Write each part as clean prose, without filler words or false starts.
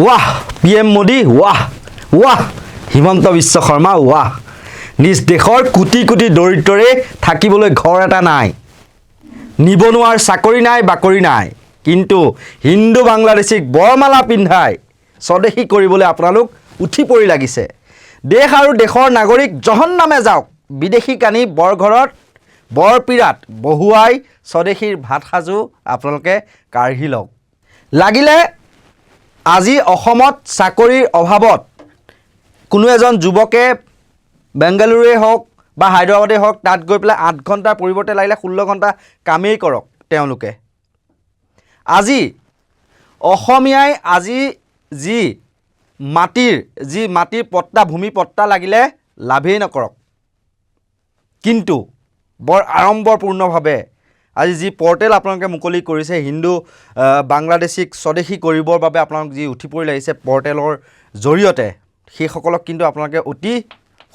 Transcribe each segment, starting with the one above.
ৱাহ PM মোদী ৱাহ ৱাহ হিমন্ত বিশ্ব শৰ্মা ৱাহ নিজ দেশৰ কোটি কোটি দৰিদ্ৰৰে থাকিবলৈ ঘৰ এটা নাই নিবনুৱাৰ চাকৰি নাই বাকৰি নাই কিন্তু হিন্দু বাংলাদেশীক বৰমালা পিন্ধাই স্বদেশী কৰিবলৈ আপোনালোক উঠি পৰি লাগিছে দেশ আৰু দেশৰ নাগৰিক জহন্নামে যাওক বিদেশী কানি বৰঘৰত বৰপিৰাত বহুৱাই স্বদেশীৰ ভাত সাজু আপোনালোকে কাঢ়ি লওক লাগিলে আজি অসমত চাকৰিৰ অভাৱত কোনো এজন যুৱকে বেংগালুৰুৱে হওক বা হায়দৰাবাদে হওক তাত গৈ পেলাই 8 ঘণ্টাৰ পৰিৱৰ্তে লাগিলে 16 ঘণ্টা কামেই কৰক তেওঁলোকে আজি অসমীয়াই আজি যি মাটিৰ পট্টা ভূমি পট্টা লাগিলে লাভেই নকৰক কিন্তু বৰ আড়ম্বৰপূৰ্ণভাৱে আজি যি পৰ্টেল আপোনালোকে মুকলি কৰিছে হিন্দু বাংলাদেশীক স্বদেশী কৰিবৰ বাবে আপোনালোক যি উঠি পৰি লাগিছে পৰ্টেলৰ জৰিয়তে সেইসকলক কিন্তু আপোনালোকে অতি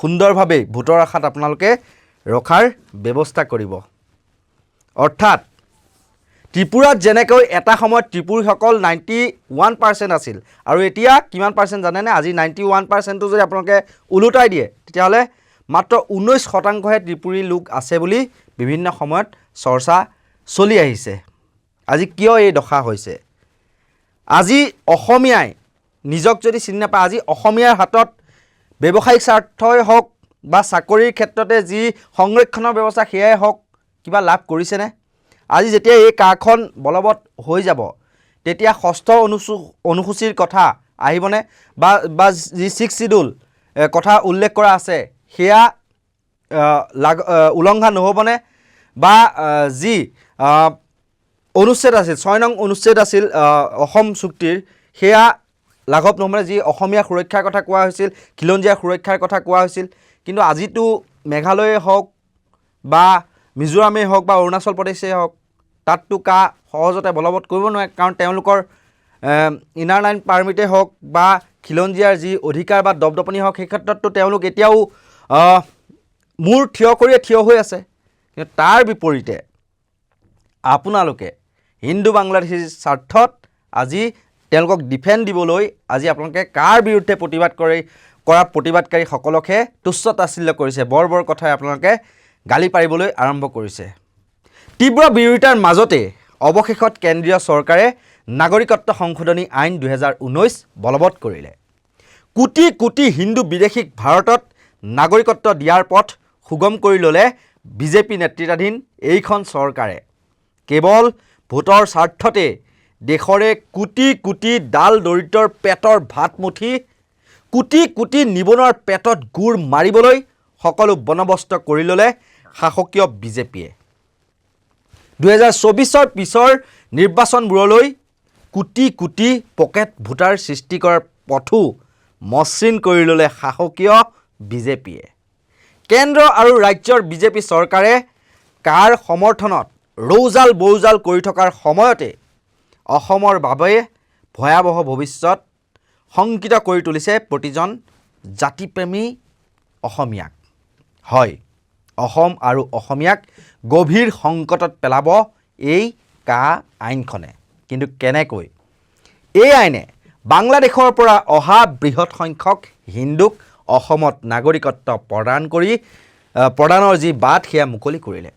সুন্দৰভাৱে ভোটৰ আশাত আপোনালোকে ৰখাৰ ব্যৱস্থা কৰিব অৰ্থাৎ ত্ৰিপুৰাত যেনেকৈ এটা সময়ত ত্ৰিপুৰীসকল 91% আছিল আৰু এতিয়া কিমান পাৰ্চেণ্ট জানেনে আজি 91%টো যদি আপোনালোকে ওলোটাই দিয়ে তেতিয়াহ'লে মাত্ৰ 19%হে ত্ৰিপুৰী লোক আছে বুলি বিভিন্ন সময়ত চৰ্চা চলি আহিছে আজি কিয় এই দশা হৈছে আজি অসমীয়াই নিজক যদি চিনি নাপায় আজি অসমীয়াৰ হাতত ব্যৱসায়িক স্বাৰ্থই হওক বা চাকৰিৰ ক্ষেত্ৰতে যি সংৰক্ষণৰ ব্যৱস্থা সেয়াই হওক কিবা লাভ কৰিছেনে আজি যেতিয়া এই কাৰখন বলবৎ হৈ যাব তেতিয়া ষষ্ঠ অনুসূচীৰ কথা আহিবনে বা যি 6 শিডিউল কথা উল্লেখ কৰা আছে সেয়া উলংঘন নহ'বনে বা যি অনুচ্ছেদ আছিল 6 নং অনুচ্ছেদ আছিল অসম চুক্তিৰ সেয়া লাঘৱ নহ'বনে যি অসমীয়া সুৰক্ষাৰ কথা কোৱা হৈছিল খিলঞ্জীয়া সুৰক্ষাৰ কথা কোৱা হৈছিল কিন্তু আজিতো মেঘালয়ে হওক বা মিজোৰামেই হওক বা অৰুণাচল প্ৰদেশেই হওক তাততো সহজতে বলবৎ কৰিব নোৱাৰে কাৰণ তেওঁলোকৰ ইনাৰ লাইন পাৰ্মিটেই হওক বা খিলঞ্জীয়াৰ যি অধিকাৰ বা দপদপনি হওক সেই ক্ষেত্ৰততো তেওঁলোক এতিয়াও মূৰ থিয় হৈ আছে কিন্তু তাৰ বিপৰীতে আপোনালোকে হিন্দু বাংলাদেশীৰ স্বাৰ্থত আজি তেওঁলোকক ডিফেণ্ড দিবলৈ আজি আপোনালোকে কাৰ বিৰুদ্ধে কৰা প্ৰতিবাদকাৰীসকলকহে তুচ্ছ তাচ্ছিল্য কৰিছে বৰ কথাই আপোনালোকে গালি পাৰিবলৈ আৰম্ভ কৰিছে তীব্ৰ বিৰোধিতাৰ মাজতে অৱশেষত কেন্দ্ৰীয় চৰকাৰে নাগৰিকত্ব সংশোধনী আইন 2019 বলবৎ কৰিলে কোটি কোটি হিন্দু বিদেশীক ভাৰতত নাগৰিকত্ব দিয়াৰ পথ সুগম কৰি ল'লে বিজেপি নেতৃত্বাধীন এইখন চৰকাৰে কেৱল ভোটৰ স্বাৰ্থতে দেশৰে কোটি কোটি ডাল দৰিদ্ৰৰ পেটৰ ভাত মুঠি কোটি কোটি নিবনুৱাৰ পেটত গুৰ মাৰিবলৈ সকলো বন্দবস্ত কৰি ল'লে শাসকীয় বিজেপিয়ে 2024 পিছৰ নিৰ্বাচনবোৰলৈ কোটি কোটি পকেট ভোটাৰ সৃষ্টি কৰাৰ পথো মসৃণ কৰি ল'লে শাসকীয় বিজেপিয়ে কেন্দ্ৰ আৰু ৰাজ্যৰ বিজেপি চৰকাৰে কাৰ সমৰ্থনত ৰৌজাল বৌজাল কৰি থকাৰ সময়তে অসমৰ বাবে ভয়াৱহ ভৱিষ্যত শংকিত কৰি তুলিছে প্ৰতিজন জাতিপ্ৰেমী অসমীয়াক হয় অসম আৰু অসমীয়াক গভীৰ সংকটত পেলাব এই আইনখনে কিন্তু কেনেকৈ এই আইনে বাংলাদেশৰ পৰা অহা বৃহৎ সংখ্যক হিন্দুক অসমত নাগৰিকত্ব প্ৰদানৰ যি বাট সেয়া মুকলি কৰিলে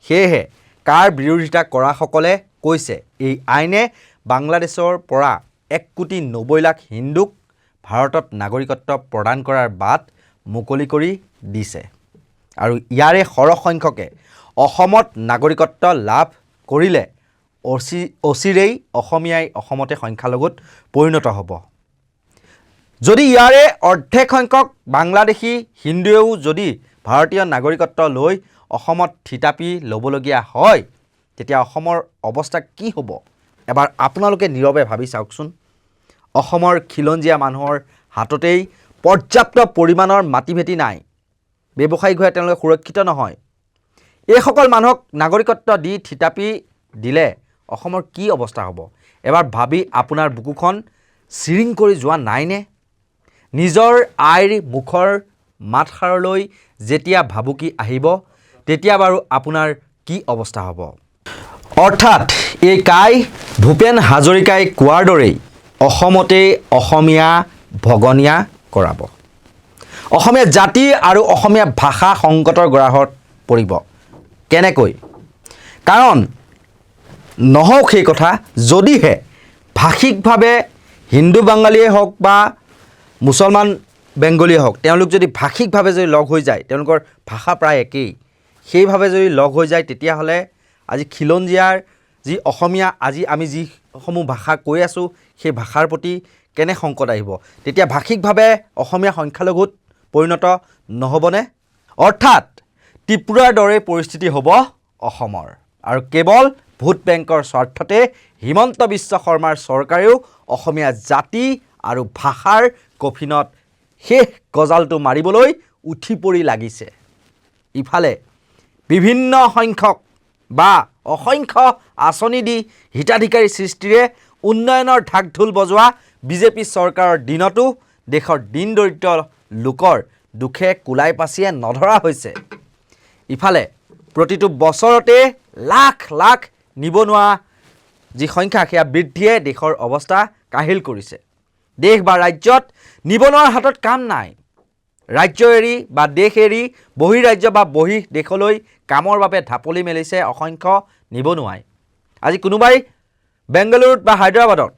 সেয়েহে কাৰ বিৰোধিতা কৰাসকলে কৈছে এই আইনে বাংলাদেশৰ পৰা 1,90 লাখ হিন্দুক ভাৰতত নাগৰিকত্ব প্ৰদান কৰাৰ বাট মুকলি কৰি দিছে আৰু ইয়াৰে সৰহ সংখ্যকে অসমত নাগৰিকত্ব লাভ কৰিলে অচিৰেই অসমীয়াই অসমতে সংখ্যালঘুত পৰিণত হ'ব যদি ইয়াৰে অৰ্ধেক সংখ্যক বাংলাদেশী হিন্দুৱেও যদি ভাৰতীয় নাগৰিকত্ব লৈ অসমত থিতাপি ল'বলগীয়া হয় তেতিয়া অসমৰ অৱস্থা কি হ'ব এবাৰ আপোনালোকে নীৰৱে ভাবি চাওকচোন অসমৰ খিলঞ্জীয়া মানুহৰ হাততেই পৰ্যাপ্ত পৰিমাণৰ মাটি ভেটি নাই ব্যৱসায়িকভাৱে তেওঁলোকে সুৰক্ষিত নহয় এইসকল মানুহক নাগৰিকত্ব দি থিতাপি দিলে অসমৰ কি অৱস্থা হ'ব এবাৰ ভাবি আপোনাৰ বুকুখন চিৰিং কৰি যোৱা নাইনে নিজৰ আইৰ মুখৰ মাতষাৰলৈ যেতিয়া ভাবুকি আহিব তেতিয়া বাৰু আপোনাৰ কি অৱস্থা হ'ব অৰ্থাৎ এই ভূপেন হাজৰিকাই কোৱাৰ দৰেই অসমতেই অসমীয়া ভগনীয়া কৰাব। অসমীয়া জাতি আৰু অসমীয়া ভাষা সংকটৰ গৰাহত পৰিব। কেনেকৈ? কাৰণ নহওক সেই কথা, যদিহে ভাষিকভাৱে হিন্দু বাঙালীয়ে হওক বা মুছলমান বেংগলীয়ে হওক, তেওঁলোক যদি ভাষিকভাৱে যদি লগ হৈ যায়, তেওঁলোকৰ ভাষা প্ৰায় একেই, সেইভাৱে যদি লগ হৈ যায়, তেতিয়াহ'লে আজি খিলঞ্জীয়াৰ যি অসমীয়া, আজি আমি যিসমূহ ভাষা কৈ আছোঁ, সেই ভাষাৰ প্ৰতি কেনে সংকট আহিব? তেতিয়া ভাষিকভাৱে অসমীয়া সংখ্যালঘুত পৰিণত নহ'বনে? অৰ্থাৎ ত্ৰিপুৰাৰ দৰে পৰিস্থিতি হ'ব অসমৰ। আৰু কেৱল ভোট বেংকৰ স্বাৰ্থতে হিমন্ত বিশ্ব শৰ্মাৰ চৰকাৰেও অসমীয়া জাতি আৰু ভাষাৰ কফিনত শেষ গজালটো মাৰিবলৈ উঠি পৰি লাগিছে। ইফালে বিভিন্ন সংখ্যক বা অসংখ্য আঁচনি দি হিতাধিকাৰী সৃষ্টিৰে উন্নয়নৰ ঢাক ঢোল বজোৱা বিজেপি চৰকাৰৰ দিনতো দেশৰ দিন দৰিদ্ৰ লোকৰ দুখে কোলাই পাচিয়ে নধৰা হৈছে। ইফালে প্ৰতিটো বছৰতে লাখ লাখ নিবনুৱা যি সংখ্যা, সেয়া বৃদ্ধিয়ে দেশৰ অৱস্থা কাহিল কৰিছে। দেশ বা ৰাজ্যত নিবনুৱাৰ হাতত কাম নাই। ৰাজ্য এৰি বা দেশ এৰি বহিঃৰাজ্য বা বহিঃ দেশলৈ কামৰ বাবে ঢাপলি মেলিছে অসংখ্য নিবনুৱাই। আজি কোনোবাই বেংগালুৰুত বা হায়দৰাবাদত,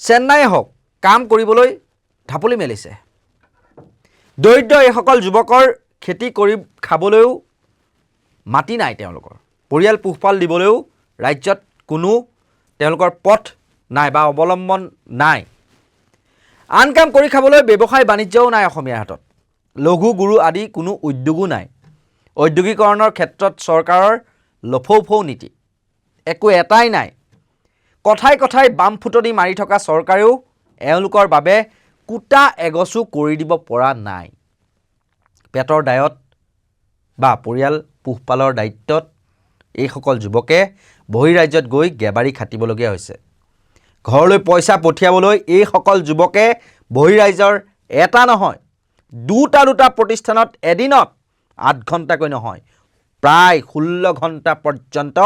চেন্নাই হওক, কাম কৰিবলৈ ঢাপলি মেলিছে। দৰিদ্ৰ এইসকল যুৱকৰ খেতি কৰি খাবলৈও মাটি নাই, তেওঁলোকৰ পৰিয়াল পোহপাল দিবলৈও ৰাজ্যত কোনো তেওঁলোকৰ পথ নাই বা অৱলম্বন নাই। আন কাম কৰি খাবলৈ ব্যৱসায় বাণিজ্যও নাই অসমীয়াৰ হাতত। লঘু গুৰু আদি কোনো উদ্যোগো নাই। ঔদ্যোগিকৰণৰ ক্ষেত্ৰত চৰকাৰৰ লফৌফৌ নীতি, একো এটাই নাই। কথাই কথাই বাম ফুটনি মাৰি থকা চৰকাৰেও এওঁলোকৰ বাবে কুটা এগছো কৰি দিব পৰা নাই। পেটৰ দায়ত বা পৰিয়াল পোহপালৰ দায়িত্বত এইসকল যুৱকে বহিঃৰাজ্যত গৈ গেবাৰি খাটিবলগীয়া হৈছে। ঘৰলৈ পইচা পঠিয়াবলৈ এইসকল যুৱকে বহিঃৰাজ্যৰ এটা নহয়, দুটা প্ৰতিষ্ঠানত এদিনত 8 ঘণ্টাকৈ নহয়, প্ৰায় 16 ঘণ্টা পৰ্যন্ত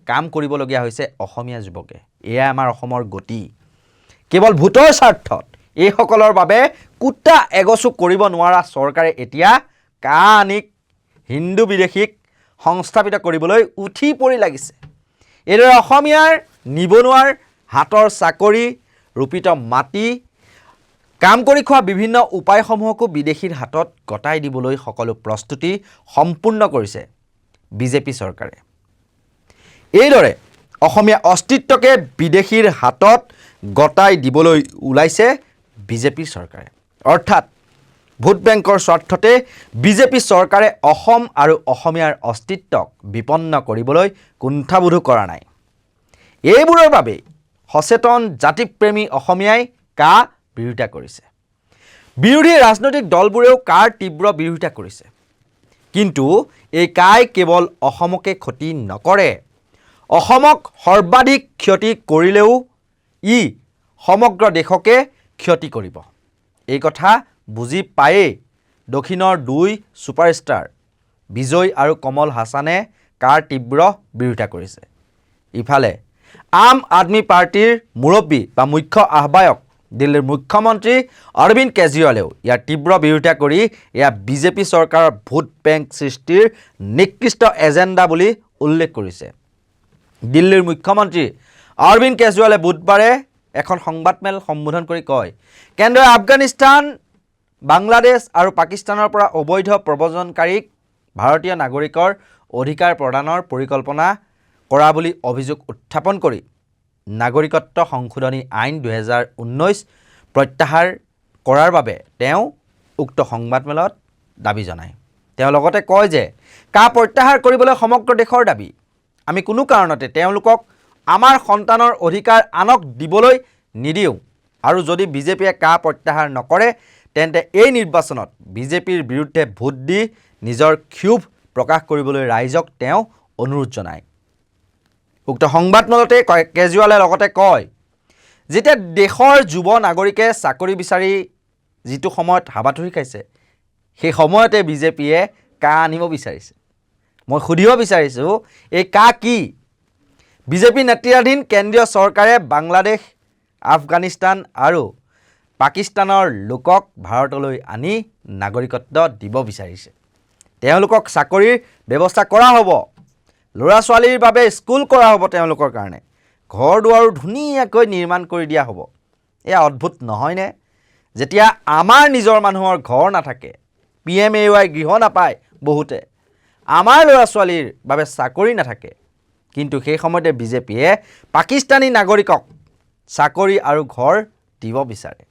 কাম কৰিবলগীয়া হৈছে অসমীয়া যুৱকে। এয়া আমাৰ অসমৰ গতি। কেৱল ভোটৰ স্বাৰ্থত এইসকলৰ বাবে কুটা এগছো কৰিব নোৱাৰা চৰকাৰে এতিয়া কানিক হিন্দু বিদেশীক সংস্থাপিত কৰিবলৈ উঠি পৰি লাগিছে। এইদৰে অসমীয়াৰ নিবনুৱাৰ হাতৰ চাকৰি, ৰোপিত মাটি, কাম কৰি খোৱা বিভিন্ন উপায়সমূহকো বিদেশীৰ হাতত গতাই দিবলৈ সকলো প্ৰস্তুতি সম্পূৰ্ণ কৰিছে বিজেপি চৰকাৰে। এইদৰে অসমীয়া অস্তিত্বকে বিদেশীৰ হাতত গতাই দিবলৈ ওলাইছে বিজেপি চৰকাৰে। অৰ্থাৎ ভোট বেংকৰ স্বাৰ্থতে বিজেপি চৰকাৰে অসম আৰু অসমীয়াৰ অস্তিত্বক বিপন্ন কৰিবলৈ কুণ্ঠাবোধো কৰা নাই। এইবোৰৰ বাবেই সচেতন জাতিপ্ৰেমী অসমীয়াই কা বিৰোধিতা কৰিছে। বিৰোধী ৰাজনৈতিক দলবোৰেও কাৰ তীব্ৰ বিৰোধিতা কৰিছে। কিন্তু এই কাই কেৱল অসমকে ক্ষতি নকৰে, অসমক সৰ্বাধিক ক্ষতি কৰিলেও ই সমগ্ৰ দেশকে ক্ষতি কৰিব। এই কথা বুজি পায়েই দক্ষিণৰ 2 ছুপাৰষ্টাৰ বিজয় আৰু কমল হাছানে কাৰ তীব্ৰ বিৰোধিতা কৰিছে। ইফালে আম আদমি পাৰ্টিৰ মুৰব্বী বা মুখ্য আহ্বায়ক দিল্লীৰ মুখ্যমন্ত্ৰী অৰবিন্দ কেজৰিৱালেও ইয়াৰ তীব্ৰ বিৰোধিতা কৰি এয়া বিজেপি চৰকাৰৰ ভোট বেংক সৃষ্টিৰ নিকৃষ্ট এজেণ্ডা বুলি উল্লেখ কৰিছে। দিল্লীৰ মুখ্যমন্ত্ৰী অৰবিন্দ কেজৰিৱালে বুধবাৰে এখন সংবাদমেল সম্বোধন কৰি কয়, কেন্দ্ৰই আফগানিস্তান, বাংলাদেশ আৰু পাকিস্তানৰ পৰা অবৈধ প্ৰব্ৰজনকাৰীক ভাৰতীয় নাগৰিকৰ অধিকাৰ প্ৰদানৰ পৰিকল্পনা কৰা বুলি অভিযোগ উত্থাপন কৰি নাগৰিকত্ব সংশোধনী আইন 2019 প্ৰত্যাহাৰ কৰাৰ বাবে তেওঁ উক্ত সংবাদমেলত দাবী জনায়। তেওঁ লগতে কয় যে কা প্ৰত্যাহাৰ কৰিবলৈ সমগ্ৰ দেশৰ দাবী। আমি কোনো কাৰণতে তেওঁলোকক আমাৰ সন্তানৰ অধিকাৰ আনক দিবলৈ নিদিওঁ আৰু যদি বিজেপিয়ে কা প্ৰত্যাহাৰ নকৰে তেন্তে এই নিৰ্বাচনত বিজেপিৰ বিৰুদ্ধে ভোট দি নিজৰ ক্ষোভ প্ৰকাশ কৰিবলৈ ৰাইজক তেওঁ অনুৰোধ জনায়। উক্ত সংবাদমেলতে কেজৰিৱালে লগতে কয়, যেতিয়া দেশৰ যুৱ নাগৰিকে চাকৰি বিচাৰি যিটো সময়ত হাবাথুৰি খাইছে, সেই সময়তে বিজেপিয়ে কা আনিব বিচাৰিছে। মই সুধিব বিচাৰিছোঁ, এই কা কি? বিজেপি নেতৃত্বাধীন কেন্দ্ৰীয় চৰকাৰে বাংলাদেশ, আফগানিস্তান আৰু পাকিস্তানৰ লোকক ভাৰতলৈ আনি নাগৰিকত্ব দিব বিচাৰিছে। তেওঁলোকক চাকৰিৰ ব্যৱস্থা কৰা হ'ব, ল'ৰা ছোৱালীৰ বাবে স্কুল কৰা হ'ব, তেওঁলোকৰ কাৰণে ঘৰ দুৱাৰো ধুনীয়াকৈ নিৰ্মাণ কৰি দিয়া হ'ব। এয়া অদ্ভুত নহয়নে? যেতিয়া আমাৰ নিজৰ মানুহৰ ঘৰ নাথাকে, PMAY গৃহ নাপায় বহুতে, আমাৰ ল'ৰা ছোৱালীৰ বাবে চাকৰি নাথাকে, কিন্তু সেই সময়তে বিজেপিয়ে পাকিস্তানী নাগৰিকক চাকৰি আৰু ঘৰ দিব বিচাৰে।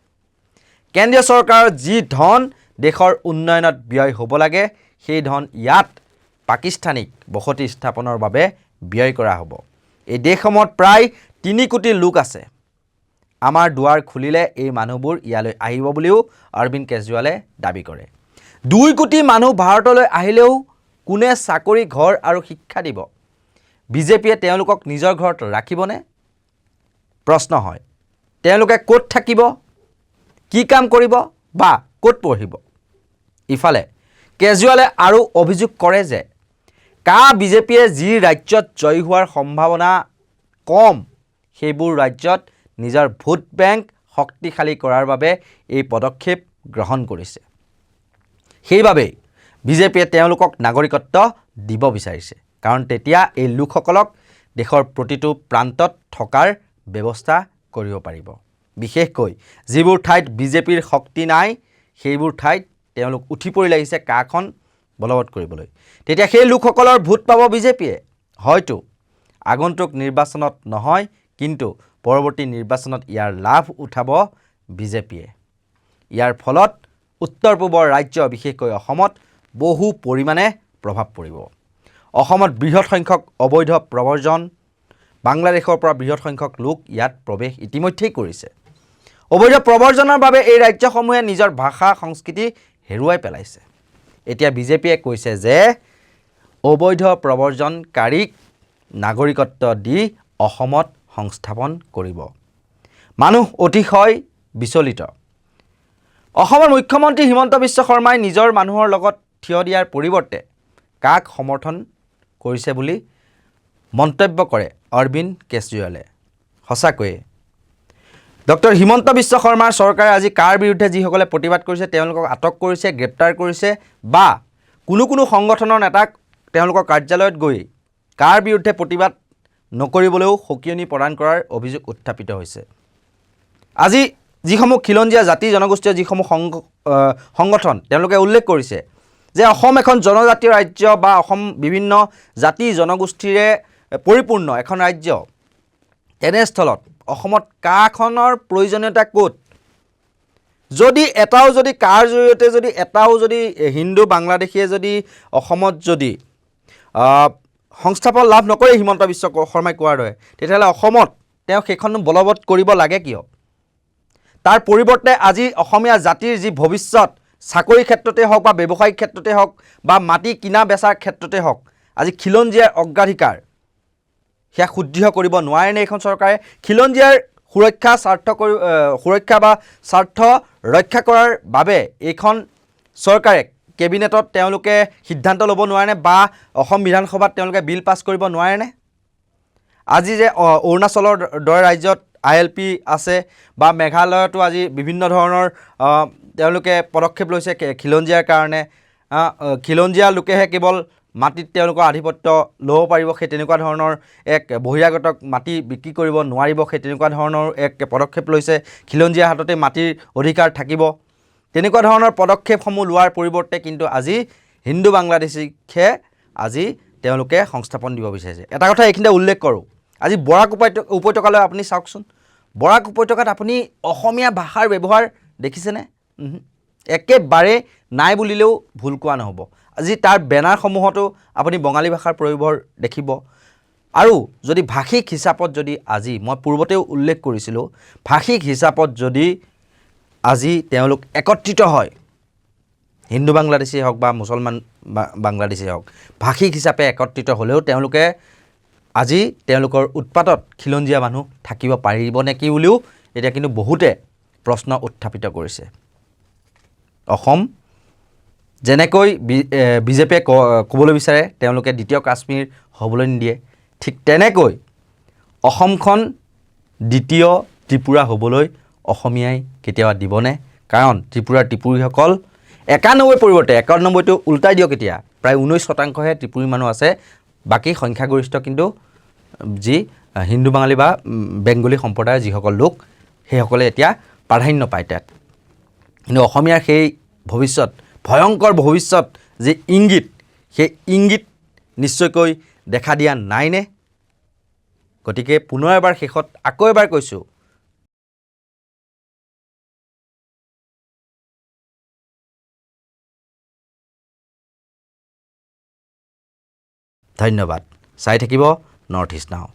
কেন্দ্ৰীয় চৰকাৰৰ যি ধন দেশৰ উন্নয়নত ব্যয় হ'ব লাগে, সেই ধন ইয়াত পাকিস্তানীক বসতি স্থাপনৰ বাবে ব্যয় কৰা হ'ব। এই দেশসমূহত প্ৰায় 3 কোটি লোক আছে। আমাৰ দুৱাৰ খুলিলে এই মানুহবোৰ ইয়ালৈ আহিব বুলিও অৰবিন্দ কেজৰিৱালে দাবী কৰে। 2 কোটি মানুহ ভাৰতলৈ আহিলেও কোনে চাকৰি, ঘৰ আৰু শিক্ষা দিব? বিজেপিয়ে তেওঁলোকক নিজৰ ঘৰত ৰাখিবনে? প্ৰশ্ন হয়। তেওঁলোকে ক'ত থাকিব, কি কাম কৰিব বা ক'ত পঢ়িব? ইফালে কেজৰিৱালে আৰু অভিযোগ কৰে যে বিজেপিয়ে যি ৰাজ্যত জয়ী হোৱাৰ সম্ভাৱনা কম, সেইবোৰ ৰাজ্যত নিজৰ ভোট বেংক শক্তিশালী কৰাৰ বাবে এই পদক্ষেপ গ্ৰহণ কৰিছে। সেইবাবেই বিজেপিয়ে তেওঁলোকক নাগৰিকত্ব দিব বিচাৰিছে, কাৰণ তেতিয়া এই লোকসকলক দেশৰ প্ৰতিটো প্ৰান্তত থকাৰ ব্যৱস্থা কৰিব পাৰিব। বিশেষকৈ যিবোৰ ঠাইত বিজেপিৰ শক্তি নাই, সেইবোৰ ঠাইত তেওঁলোক উঠি পৰি লাগিছে কাখন বলবৎ কৰিবলৈ। তেতিয়া সেই লোকসকলৰ ভোট পাব বিজেপিয়ে। হয়তো আগন্তুক নিৰ্বাচনত নহয়, কিন্তু পৰৱৰ্তী নিৰ্বাচনত ইয়াৰ লাভ উঠাব বিজেপিয়ে। ইয়াৰ ফলত উত্তৰ পূবৰ ৰাজ্য, বিশেষকৈ অসমত বহু পৰিমাণে প্ৰভাৱ পৰিব। অসমত বৃহৎ সংখ্যক অবৈধ প্ৰব্ৰজন, বাংলাদেশৰ পৰা বৃহৎ সংখ্যক লোক ইয়াত প্ৰৱেশ ইতিমধ্যেই কৰিছে। অবৈধ প্ৰব্ৰজনৰ বাবে এই ৰাজ্যসমূহে নিজৰ ভাষা, সংস্কৃতি হেৰুৱাই পেলাইছে। এতিয়া বিজেপিয়ে কৈছে যে অবৈধ প্ৰব্ৰজনকাৰীক নাগৰিকত্ব দি অসমত সংস্থাপন কৰিব। মানুহ অতিশয় বিচলিত। অসমৰ মুখ্যমন্ত্ৰী হিমন্ত বিশ্ব শৰ্মাই নিজৰ মানুহৰ লগত থিয় দিয়াৰ পৰিৱৰ্তে কাক সমৰ্থন কৰিছে বুলি মন্তব্য কৰে অৰবিন্দ কেজৰিৱালে। সঁচাকৈয়ে ডক্টৰ হিমন্ত বিশ্ব শৰ্মাৰ চৰকাৰে আজি কাৰ বিৰুদ্ধে যিসকলে প্ৰতিবাদ কৰিছে তেওঁলোকক আটক কৰিছে, গ্ৰেপ্তাৰ কৰিছে, বা কোনো সংগঠনৰ নেতাক তেওঁলোকৰ কাৰ্যালয়ত গৈ কাৰ বিৰুদ্ধে প্ৰতিবাদ নকৰিবলৈও সকিয়নি প্ৰদান কৰাৰ অভিযোগ উত্থাপিত হৈছে। আজি যিসমূহ খিলঞ্জীয়া জাতি জনগোষ্ঠীয় যিসমূহ সংগঠন তেওঁলোকে উল্লেখ কৰিছে যে অসম এখন জনজাতীয় ৰাজ্য বা অসম বিভিন্ন জাতি জনগোষ্ঠীৰে পৰিপূৰ্ণ এখন ৰাজ্য। তেনেস্থলত অসমত কাখনৰ প্ৰয়োজনীয়তা ক'ত? যদি কাৰ জৰিয়তে এটাও হিন্দু বাংলাদেশীয়ে যদি অসমত যদি সংস্থাপন লাভ নকৰে হিমন্ত বিশ্ব শৰ্মাই কোৱাৰ দৰে, তেতিয়াহ'লে অসমত তেওঁ সেইখন বলবৎ কৰিব লাগে কিয়? তাৰ পৰিৱৰ্তে আজি অসমীয়া জাতিৰ যি ভৱিষ্যত, চাকৰি ক্ষেত্ৰতে হওক বা ব্যৱসায়িক ক্ষেত্ৰতে হওক বা মাটি কিনা বেচাৰ ক্ষেত্ৰতে হওক, আজি খিলঞ্জীয়াৰ অগ্ৰাধিকাৰ সেয়া সুদৃঢ় কৰিব নোৱাৰেনে এইখন চৰকাৰে? খিলঞ্জীয়াৰ সুৰক্ষা বা স্বাৰ্থ ৰক্ষা কৰাৰ বাবে এইখন চৰকাৰে কেবিনেটত তেওঁলোকে সিদ্ধান্ত ল'ব নোৱাৰেনে বা অসম বিধানসভাত তেওঁলোকে বিল পাছ কৰিব নোৱাৰেনে? আজি যে অৰুণাচলৰ দৰে ৰাজ্যত ILP আছে বা মেঘালয়তো আজি বিভিন্ন ধৰণৰ তেওঁলোকে পদক্ষেপ লৈছে খিলঞ্জীয়াৰ কাৰণে। খিলঞ্জীয়া লোকেহে কেৱল মাটিত তেওঁলোকৰ আধিপত্য ল'ব পাৰিব, সেই তেনেকুৱা ধৰণৰ এক বহিৰাগতক মাটি বিক্ৰী কৰিব নোৱাৰিব, সেই তেনেকুৱা ধৰণৰ এক পদক্ষেপ লৈছে। খিলঞ্জীয়াৰ হাততে মাটিৰ অধিকাৰ থাকিব। তেনেকুৱা ধৰণৰ পদক্ষেপসমূহ লোৱাৰ পৰিৱৰ্তে কিন্তু আজি হিন্দু বাংলাদেশীকহে আজি তেওঁলোকে সংস্থাপন দিব বিচাৰিছে। এটা কথা এইখিনিতে উল্লেখ কৰোঁ, আজি বৰাক উপত্যকালৈ আপুনি চাওকচোন, বৰাক উপত্যকাত আপুনি অসমীয়া ভাষাৰ ব্যৱহাৰ দেখিছেনে? একেবাৰে নাই বুলিলেও ভুল কোৱা নহ'ব। আজি তাৰ বেনাৰসমূহতো আপুনি বঙালী ভাষাৰ প্ৰয়োগ দেখিব। আৰু যদি ভাষিক হিচাপত যদি আজি মই পূৰ্বতেও উল্লেখ কৰিছিলোঁ, ভাষিক হিচাপত যদি আজি তেওঁলোক একত্ৰিত হয়, হিন্দু বাংলাদেশী হওক বা মুছলমান বাংলাদেশী হওক, ভাষিক হিচাপে একত্ৰিত হ'লেও তেওঁলোকে আজি তেওঁলোকৰ উৎপাতত খিলঞ্জীয়া মানুহ থাকিব পাৰিব নেকি বুলিও এতিয়া কিন্তু বহুতে প্ৰশ্ন উত্থাপিত কৰিছে। অসম যেনেকৈ বিজেপিয়ে ক'বলৈ বিচাৰে তেওঁলোকে দ্বিতীয় কাশ্মীৰ হ'বলৈ নিদিয়ে, ঠিক তেনেকৈ অসমখন দ্বিতীয় ত্ৰিপুৰা হ'বলৈ অসমীয়াই কেতিয়াবা দিবনে? কাৰণ ত্ৰিপুৰীসকল 91 পৰিৱৰ্তে 91টো উল্টাই দিয়ক এতিয়া, প্ৰায় 19%হে ত্ৰিপুৰী মানুহ আছে, বাকী সংখ্যাগৰিষ্ঠ কিন্তু যি হিন্দু বাঙালী বা বেংগলী সম্প্ৰদায়ৰ যিসকল লোক সেইসকলে এতিয়া প্ৰাধান্য পায় তাত। কিন্তু অসমীয়াৰ সেই ভৱিষ্যত, ভয়ংকৰ ভৱিষ্যত যি ইংগিত, সেই ইংগিত নিশ্চয়কৈ দেখা দিয়া নাইনে? গতিকে পুনৰ এবাৰ শেষত আকৌ এবাৰ কৈছোঁ, ধন্যবাদ। চাই থাকিব নৰ্থ ইষ্ট নাও।